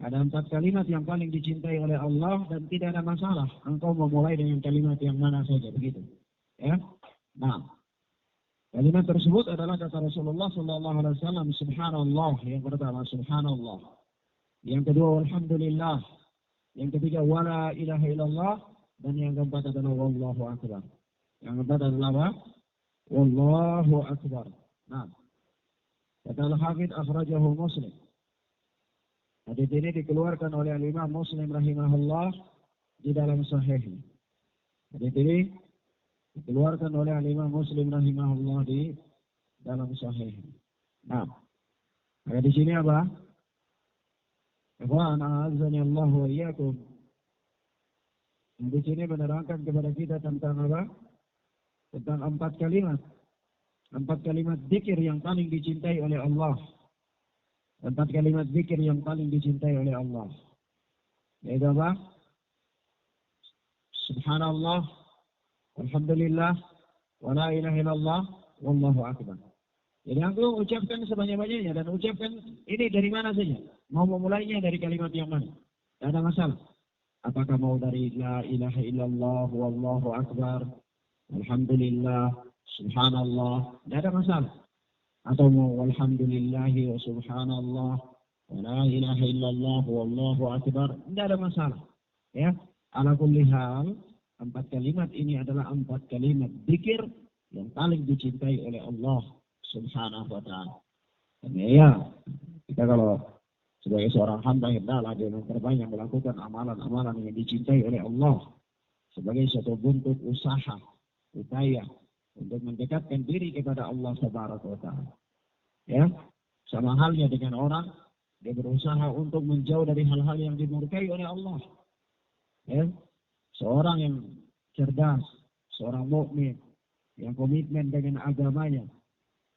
Ada 4 kalimat yang paling dicintai oleh Allah dan tidak ada masalah. Engkau memulai dengan kalimat yang mana saja, begitu. Ya. Nah, kalimat tersebut adalah kata Rasulullah sallallahu alaihi wasallam, subhanallah, yang pertama subhanallah. Yang kedua alhamdulillah. Yang ketiga wala ilaha illallah, dan yang keempat adalah wallahu akbar. Yang keempat adalah apa? Wallahu akbar. Nah, kata Al-Hafidz akhrajahu Muslim. Hadits ini dikeluarkan oleh Imam Muslim rahimahullah di dalam sahihnya. Hadits ini dikeluarkan oleh Imam Muslim rahimahullah di dalam sahihnya. Nah, ada di sini apa? Ikhwan a'azzani Allah wa iyyakum. Di sini menerangkan kepada kita tentang apa? Tentang 4 kalimat. 4 kalimat zikir yang paling dicintai oleh Allah. 4 kalimat zikir yang paling dicintai oleh Allah. Yaitu apa? Subhanallah, alhamdulillah, wa la ilaha illallah, wallahu akbar. Jadi aku ucapkan sebanyak-banyaknya dan ucapkan ini dari mana saja. Mau memulainya dari kalimat yang mana? Tidak ada masalah. Apakah mau dari la ilaha illallah, wallahu akbar, alhamdulillah, subhanallah, tidak ada masalah. Atau mau walhamdulillahi wa subhanallah wa la ilaha illallah wallahu akbar, tidak ada masalah. Ya, ala kulli hal, 4 kalimat ini adalah 4 kalimat zikir yang paling dicintai oleh Allah subhanahu wa ta'ala. Dan ya, kita kalau sebagai seorang hamba hendaklah dia memperbanyak melakukan amalan-amalan yang dicintai oleh Allah sebagai suatu bentuk usaha, upaya untuk mendekatkan diri kepada Allah subhanahu wa ta'ala. Ya, sama halnya dengan orang, dia berusaha untuk menjauh dari hal-hal yang dimurkai oleh Allah. Ya, seorang yang cerdas, seorang mukmin yang komitmen dengan agamanya,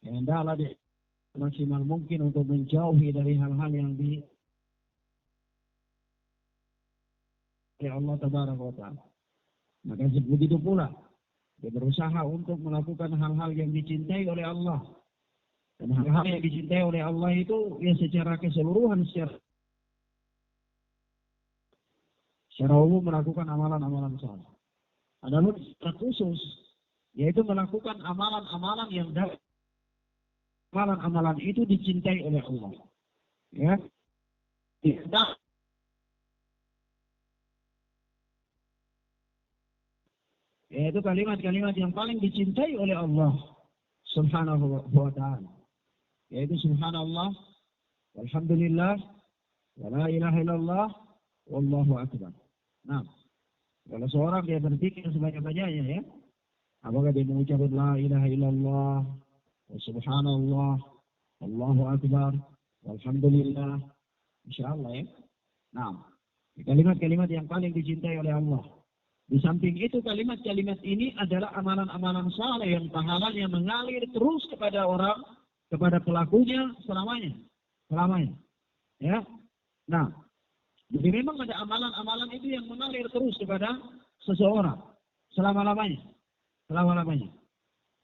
yang hendaklah dia maksimal mungkin untuk menjauhi dari hal-hal yang di oleh Allah tabaraka wa ta'ala. Maka begitu pula dia berusaha untuk melakukan hal-hal yang dicintai oleh Allah. Dan hal-hal yang dicintai oleh Allah itu ya secara keseluruhan, secara umum melakukan amalan-amalan saleh. Adapun secara khusus yaitu melakukan amalan-amalan yang amalan-amalan itu dicintai oleh Allah. Ya. Tidak yaitu kalimat-kalimat yang paling dicintai oleh Allah subhanahu wa ta'ala. Yaitu subhanallah, walhamdulillah, wa la ilaha illallah, wallahu akbar. Nah, kalau seorang dia berzikir sebanyak-banyaknya ya, apakah dia mengucapkan la ilaha illallah, wa subhanallah, wallahu akbar, walhamdulillah, insyaallah ya. Nah, kalimat-kalimat yang paling dicintai oleh Allah. Di samping itu kalimat-kalimat ini adalah amalan-amalan saleh yang pahalanya mengalir terus kepada orang, kepada pelakunya selamanya. Ya. Nah, jadi memang ada amalan-amalan itu yang mengalir terus kepada seseorang selama-lamanya.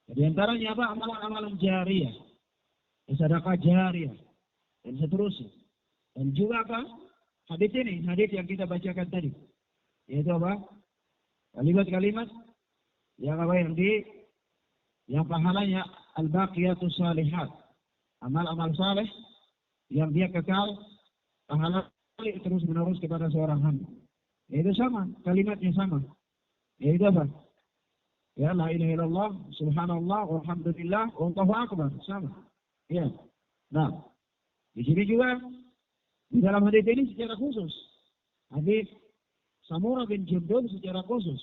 Jadi antaranya apa? Amalan-amalan jariyah, sedekah jariyah, dan seterusnya. Dan juga apa? Hadis yang kita bacakan tadi. Yaitu apa? Kalimat-kalimat yang apa yang pahalanya al-baqiyatus salihat. Amal-amal saleh yang dia kekal pahala terus menerus kepada seorang hamba. Yaitu sama, kalimatnya sama. Yaitu apa? Ya, la ilaha illallah, subhanallah, walhamdulillah, wallahu akbar, sama. Ya. Nah, di sini juga di dalam hadis ini secara khusus. Hadis Samurah bin Jundub secara khusus.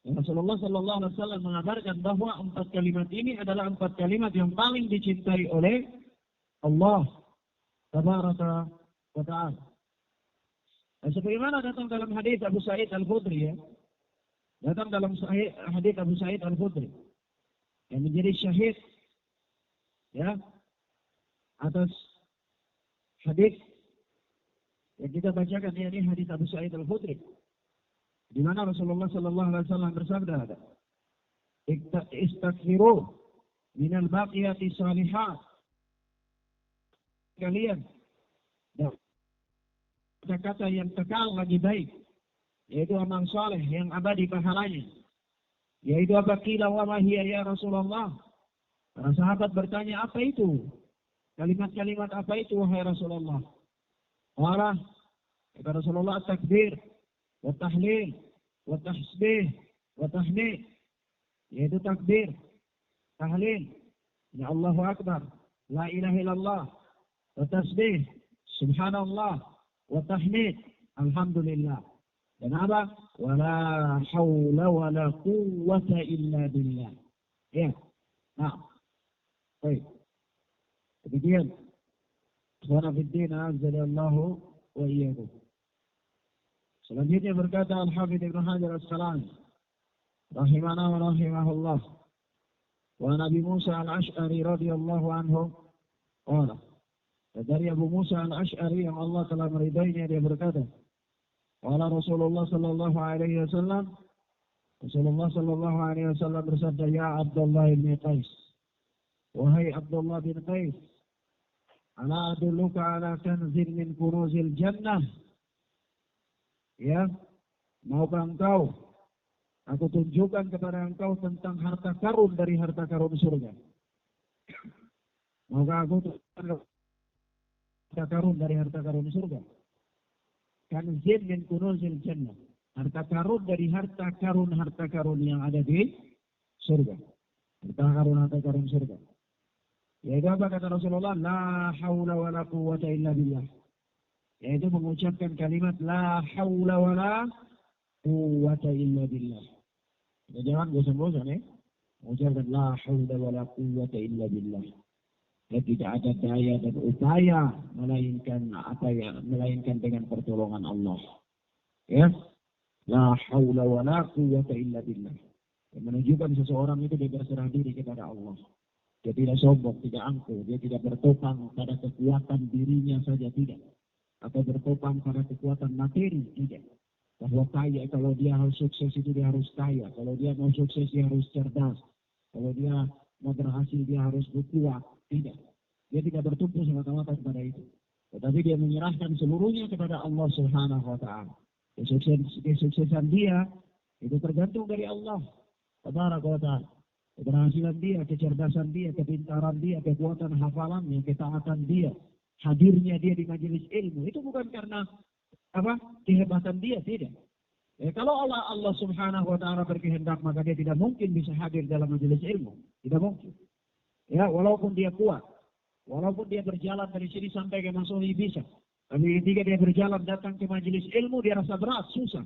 Ya, Rasulullah sallallahu alaihi wasallam mengabarkan bahwa 4 kalimat ini adalah 4 kalimat yang paling dicintai oleh Allah tabaraka wa ta'ala. Dan sebagaimana datang dalam hadis Abu Sa'id Al-Khudri, ya. Datang dalam hadis Abu Sa'id Al-Khudri yang menjadi syahid, ya, atas hadis yang kita bacakan ini hadis Abu Sa'id Al-Khudri, di mana Rasulullah sallallahu alaihi wasallam bersabda, "Istaghfiru minal baqiyati shalihat." Kalian kata-kata yang kekal lagi baik, yaitu amal saleh yang abadi pahalanya. Yaitu apa? Qila wa ma hiya ya Rasulullah. Para sahabat bertanya, apa itu? Kalimat-kalimat apa itu wahai Rasulullah? Qala, kata Rasulullah, takbir, wa tahlil, wa tasbih, wa tahmid. Yaitu takbir, tahlil, ya Allahu akbar, la ilaha illallah, wa tasbih, subhanallah, wa tahmid, alhamdulillah. Dan apa? Wala haula wala quwwata illa billah. Ya. Nah. Baik. Demikian. Ikhwana fiddin, azzalallahu wa iyyakum. Selanjutnya berkata Al-Hafidz Ibnu Hajar Al-Asqalani rahimana wa rahimahullah. Wa Nabi Musa Al-Asy'ari radhiyallahu anhu qala. Dari Abu Musa Al-Asy'ari yang Allah telah meridainya, dia berkata, qala Rasulullah sallallahu alaihi wasallam, Rasulullah sallallahu alaihi wasallam bersabda, ya Abdullah bin Qais, wahai Abdullah bin Qais, ala adulluka ala kanzin min kunuzil jannah. Ya, maukah engkau aku tunjukkan kepada engkau tentang harta karun dari harta karun surga? Maukah aku tunjukkan harta karun dari harta karun surga? Kanzin min kunuzil jannah. Harta karun dari harta karun yang ada di surga. Harta karun surga. Yaitu apa kata Rasulullah? La haula wa la quwwata illa billah. Yaitu mengucapkan kalimat la haula wa la quwwata illa billah. Jadi jangan bosan-bosan, ya. Mengucapkan la haula wa la quwwata illa billah. Dan tidak ada daya dan upaya melainkan dengan pertolongan Allah. Ya, la haula wa la quwwata illa billah. Yang menunjukkan seseorang itu dia berserah diri kepada Allah. Dia tidak sombong, tidak angkuh, dia tidak bertopang pada kekuatan dirinya saja, tidak. Atau bertopang pada kekuatan materi, tidak. Bahwa kaya, kalau dia harus sukses itu dia harus kaya. Kalau dia mau sukses dia harus cerdas. Kalau dia mau berhasil dia harus berkuat. Tidak. Dia tidak bertumpu semata-mata kepada itu. Tetapi dia menyerahkan seluruhnya kepada Allah Subhanahu wa ta'ala. Kesuksesan dia itu tergantung dari Allah Tabaraka wa ta'ala. Keberhasilan dia, kecerdasan dia, kepintaran dia, kekuatan hafalannya, ketaatan dia, hadirnya dia di majelis ilmu. Itu bukan karena kehebatan dia, tidak. Kalau Allah Subhanahu wa ta'ala berkehendak, maka dia tidak mungkin bisa hadir dalam majelis ilmu. Tidak mungkin. Ya, walaupun dia kuat, walaupun dia berjalan dari sini sampai ke Masuli bisa. Tapi ketika dia berjalan datang ke majelis ilmu, dia rasa berat, susah.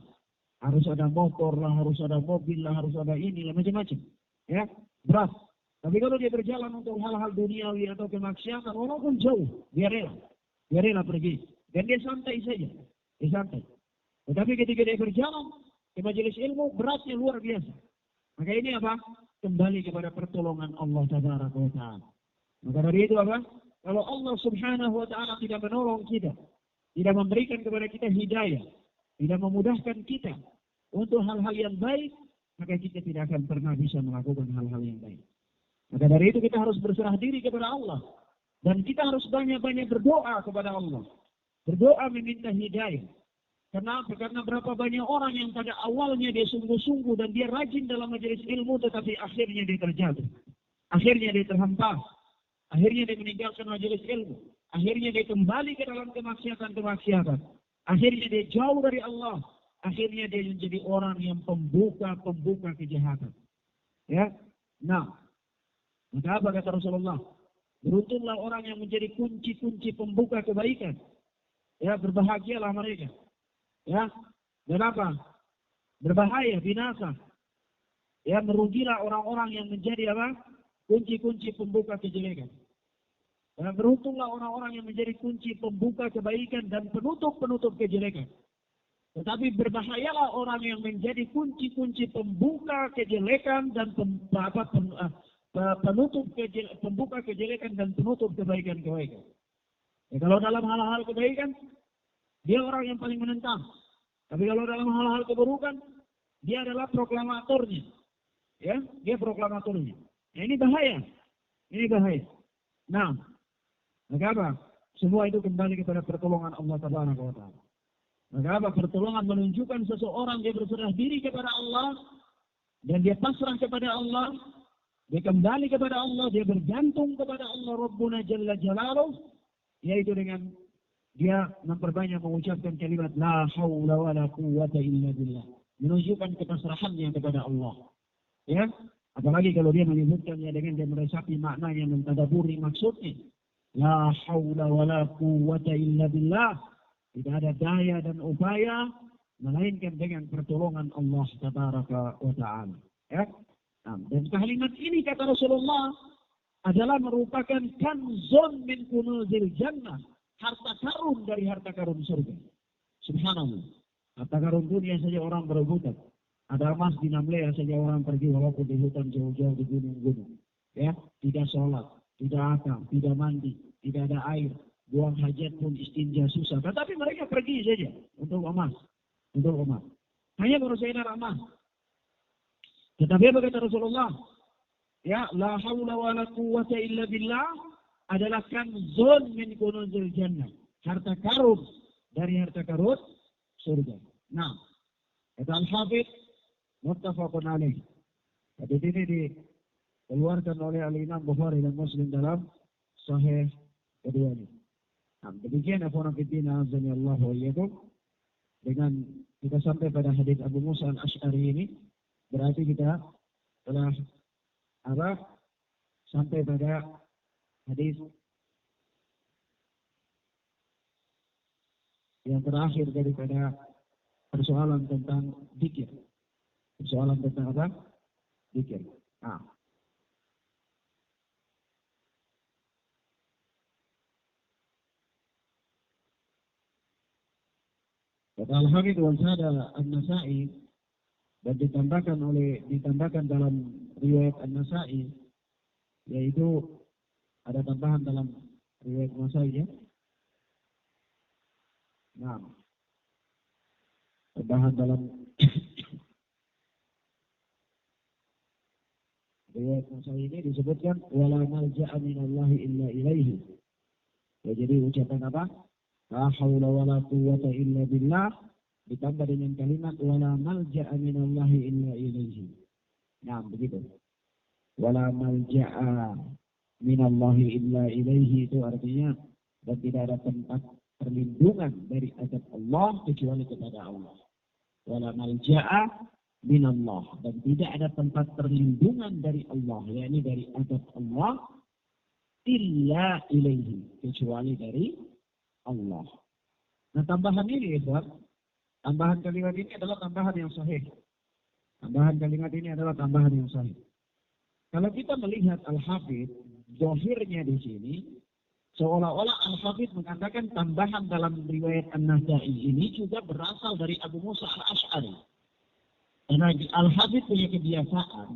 Harus ada motor lah, harus ada mobil lah, harus ada ini lah, macam-macam. Ya, berat. Tapi kalau dia berjalan untuk hal-hal duniawi atau kemaksiatan, walaupun jauh, dia rela pergi. Dan dia santai saja, dia santai. Tetapi ketika dia berjalan ke majelis ilmu, beratnya luar biasa. Maka ini apa? Kembali kepada pertolongan Allah Tabaraka wa ta'ala. Maka dari itu apa? Kalau Allah Subhanahu wa ta'ala tidak menolong kita, tidak memberikan kepada kita hidayah, tidak memudahkan kita untuk hal-hal yang baik, maka kita tidak akan pernah bisa melakukan hal-hal yang baik. Maka dari itu kita harus berserah diri kepada Allah. Dan kita harus banyak-banyak berdoa kepada Allah. Berdoa meminta hidayah. Kenapa? Karena berapa banyak orang yang pada awalnya dia sungguh-sungguh dan dia rajin dalam majelis ilmu, tetapi akhirnya dia terjatuh. Akhirnya dia terhempas. Akhirnya dia meninggalkan majelis ilmu. Akhirnya dia kembali ke dalam kemaksiatan. Akhirnya dia jauh dari Allah. Akhirnya dia menjadi orang yang pembuka kejahatan. Ya. Nah, maka apa kata Rasulullah? Beruntunglah orang yang menjadi kunci-kunci pembuka kebaikan. Ya, berbahagialah mereka. Ya. Dan apa? Berbahaya, binasa. Ya, merugilah orang-orang yang menjadi apa? Kunci-kunci pembuka kejelekan. Dan beruntunglah orang-orang yang menjadi kunci pembuka kebaikan dan penutup-penutup kejelekan. Tetapi berbahayalah orang yang menjadi kunci-kunci pembuka kejelekan dan pembuka kejelekan dan penutup kebaikan-kebaikan. Ya, kalau dalam hal-hal kebaikan, dia orang yang paling menentang. Tapi kalau dalam hal-hal keburukan, dia adalah proklamatornya. Ya, dia proklamatornya. Ya, ini bahaya. Ini bahaya. Nah, maka apa? Semua itu kembali kepada pertolongan Allah Taala. Maka apa? Pertolongan menunjukkan seseorang dia berserah diri kepada Allah dan dia pasrah kepada Allah, dia kembali kepada Allah, dia bergantung kepada Allah Rabbuna Jalla Jalaluh, yaitu dengan dia memperbanyak mengucapkan kalimat la haula wala quwwata illa billah, menunjukkan kepasrahannya kepada Allah. Ya, apalagi kalau dia menyebutkannya dengan dia meresapi maknanya, mentadaburi maksudnya. La haula wala quwwata illa billah. Tidak ada daya dan upaya melainkan dengan pertolongan Allah Tabaraka wa Ta'ala. Ya? Nah, dan kalimat ini kata Rasulullah adalah merupakan kanzun min kunuzil jannah, harta karun dari harta karun surga. Subhanallah. Harta karun dunia saja orang berebutan. Ada emas di Namlea saja orang pergi walaupun di hutan jauh-jauh di gunung-gunung. Ya, tidak sholat, tidak akal, tidak mandi, tidak ada air. Buang hajat pun istinja susah. Tetapi mereka pergi saja untuk emas. Untuk emas. Hanya berusaha emas. Tetapi apa kata Rasulullah? Ya, la haula wa la quwwata illa billah adalah kanzun min kunuzil jannah. Harta karun dari harta karun surga. Nah, kata Al-Hafidz muttafaqun alaih. Hadis ini dikeluarkan oleh Al-Imam Bukhari dan Muslim dalam Sahih keduanya. Nah, demikian akhwan fillah azza Allah wa iyyakum. Dengan kita sampai pada hadis Abu Musa Al-Asy'ari ini, berarti kita telah sampai pada hadis yang terakhir daripada persoalan tentang zikir. Persoalan tentang apa? Zikir. Nah, kata Al-Hafidz wal Sada An-Nasa'i, dan ditambahkan dalam riwayat An-Nasa'i, yaitu ada tambahan dalam riwayat An-Nasa'i ya. Nah, tambahan dalam riwayat An-Nasa'i ini disebutkan wala malja'a minallahi illa ilaihi. Ya, jadi ucapan apa? La haula wala quwwata illa billah ditambah dengan kalimat wala malja'a minallahi illa ilaihi. Nah, begitu. Wala malja'a minallahi illa ilaihi itu artinya dan tidak ada tempat perlindungan dari azab Allah kecuali kepada Allah. Wala malja'a minallah, dan tidak ada tempat perlindungan dari Allah, yakni dari azab Allah illa ilaihi, kecuali dari Allah. Nah, tambahan ini tambahan kalimat ini adalah tambahan yang sahih. Tambahan kalimat ini adalah tambahan yang sahih. Kalau kita melihat Al-Hafidz, zahirnya di sini seolah-olah Al-Hafidz mengatakan tambahan dalam riwayat An-Nasa'i ini juga berasal dari Abu Musa Al-Asy'ari. Karena Al-Hafidz punya kebiasaan,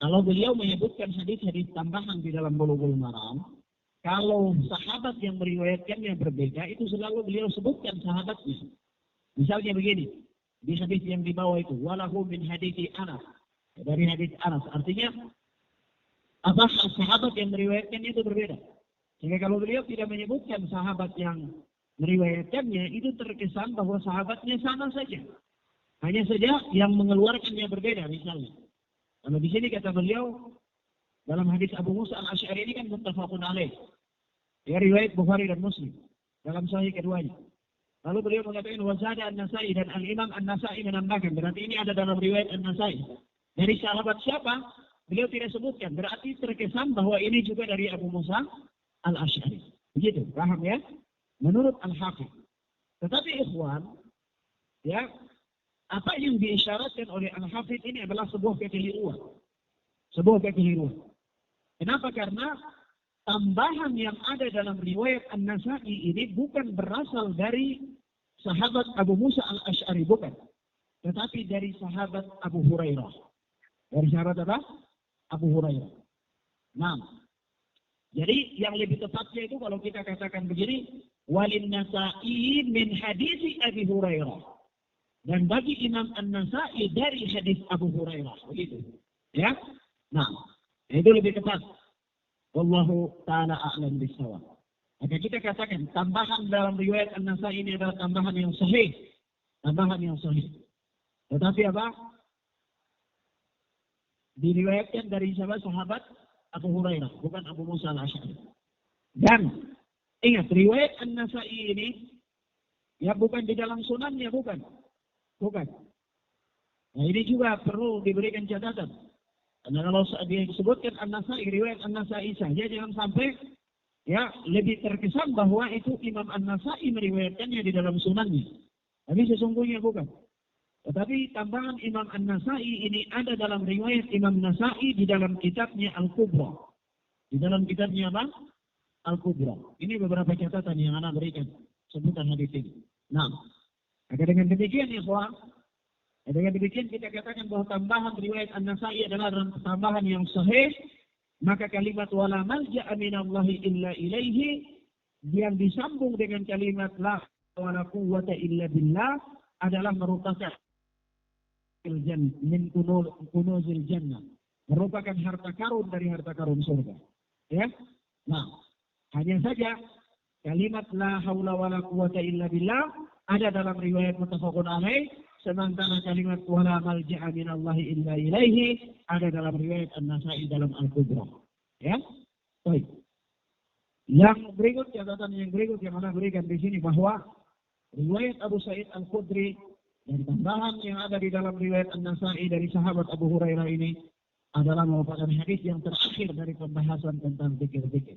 kalau beliau menyebutkan hadis-hadis tambahan di dalam Bulughul Maram, kalau sahabat yang meriwayatkannya berbeda, itu selalu beliau sebutkan sahabatnya. Misalnya begini, di hadis yang di bawah itu, walahu min hadithi Anas, dari hadis Anas. Artinya, apa sahabat yang meriwayatkannya itu berbeda. Sehingga kalau beliau tidak menyebutkan sahabat yang meriwayatkannya, itu terkesan bahwa sahabatnya sama saja. Hanya saja yang mengeluarkannya berbeda, misalnya. Kalau di sini kata beliau, dalam hadis Abu Musa Al-Asy'ari ini kan muttafaqun alaih. Ya, riwayat Bukhari dan Muslim dalam sahih keduanya. Lalu beliau mengatakan wazada An-Nasa'i, dan Al-Imam An-Nasa'i menambahkan, berarti ini ada dalam riwayat An-Nasa'i. Dari sahabat siapa? beliau tidak sebutkan. Berarti terkesan bahwa ini juga dari Abu Musa al-Asy'ari. Begitu, paham ya? Menurut Al-Hafidz. Tetapi ikhwan, ya, apa yang diisyaratkan oleh Al-Hafidz ini adalah sebuah kekeliruan. Sebuah kekeliruan. Kenapa? Karena tambahan yang ada dalam riwayat An-Nasa'i ini bukan berasal dari sahabat Abu Musa al-Asy'ari, bukan. Tetapi dari sahabat Abu Hurairah. Dari sahabat apa? Abu Hurairah. Nah, jadi yang lebih tepatnya itu kalau kita katakan begini, walin Nasa'i min hadisi Abi Hurairah. Dan bagi Imam An-Nasa'i dari hadis Abu Hurairah. Begitu. Ya? Nah, itu lebih tepat. Wallahu ta'ala a'lam bishawab. Maka kita katakan, tambahan dalam riwayat An-Nasa'i ini adalah tambahan yang sahih. Tambahan yang sahih. Tetapi apa? Diriwayatkan dari sahabat Abu Hurairah, bukan Abu Musa al-Asy'ari. Dan ingat, riwayat An-Nasa'i ini ya bukan di dalam sunannya, bukan. Bukan. Nah, ini juga perlu diberikan catatan. Karena kalau disebutkan An-Nasa'i, riwayat An-Nasa'i saja, jangan sampai ya lebih terkesan bahwa itu Imam An-Nasa'i meriwayatkannya di dalam sunannya. Tapi sesungguhnya bukan. Tetapi tambahan Imam An-Nasa'i ini ada dalam riwayat Imam Nasa'i di dalam kitabnya Al-Kubra. Di dalam kitabnya apa? Al-Kubra. Ini beberapa catatan yang Anda berikan sebutan hadis ini. Nah, dengan demikian ikhwan, dengan demikian kita katakan bahwa tambahan riwayat An-Nasa'i adalah tambahan yang sahih. Maka kalimat wala malja'a minallahi illa ilaihi yang disambung dengan kalimat la wala quwwata illa billah adalah merupakan min kunuzil jannah, merupakan harta karun dari harta karun surga. Ya. Nah, hanya saja kalimat la haula wala quwwata illa billah ada dalam riwayat muttafaqun alaih, sementara kalimat wala malja'a minallahi illa ilaihi ada dalam riwayat An-Nasa'i dalam Al-Kubra. Ya. Baik. Yang berikut, catatan yang berikut yang Anda berikan di sini bahwa riwayat Abu Sa'id Al-Khudri dan tambahan yang ada di dalam riwayat An-Nasa'i dari sahabat Abu Hurairah ini adalah merupakan hadis yang terakhir dari pembahasan tentang zikir-zikir.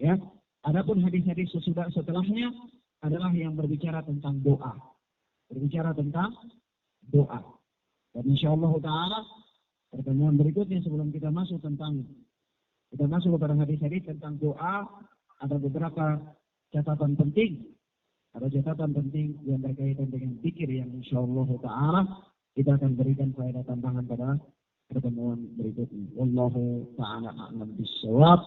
Ya, adapun hadis-hadis setelahnya adalah yang berbicara tentang doa. Berbicara tentang doa. Dan insyaallah taala pertemuan berikutnya sebelum kita masuk kepada hadis-hadis tentang doa, ada beberapa catatan penting. Ada catatan penting yang berkaitan dengan zikir yang insyaallah ta'ala kita akan berikan faedah tambahan pada pertemuan berikutnya. Wallahu ta'ala a'lam bis-shawab.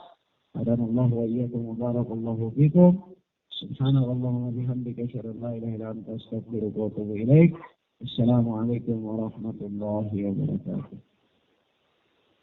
Hadanallahu wa iyyakum wa barakallahu fikum. Subhanallah wa bihamdika asyhadu an la ilaha illa anta astaghfiruka wa atubu ilaik. Assalamualaikum warahmatullahi wabarakatuh.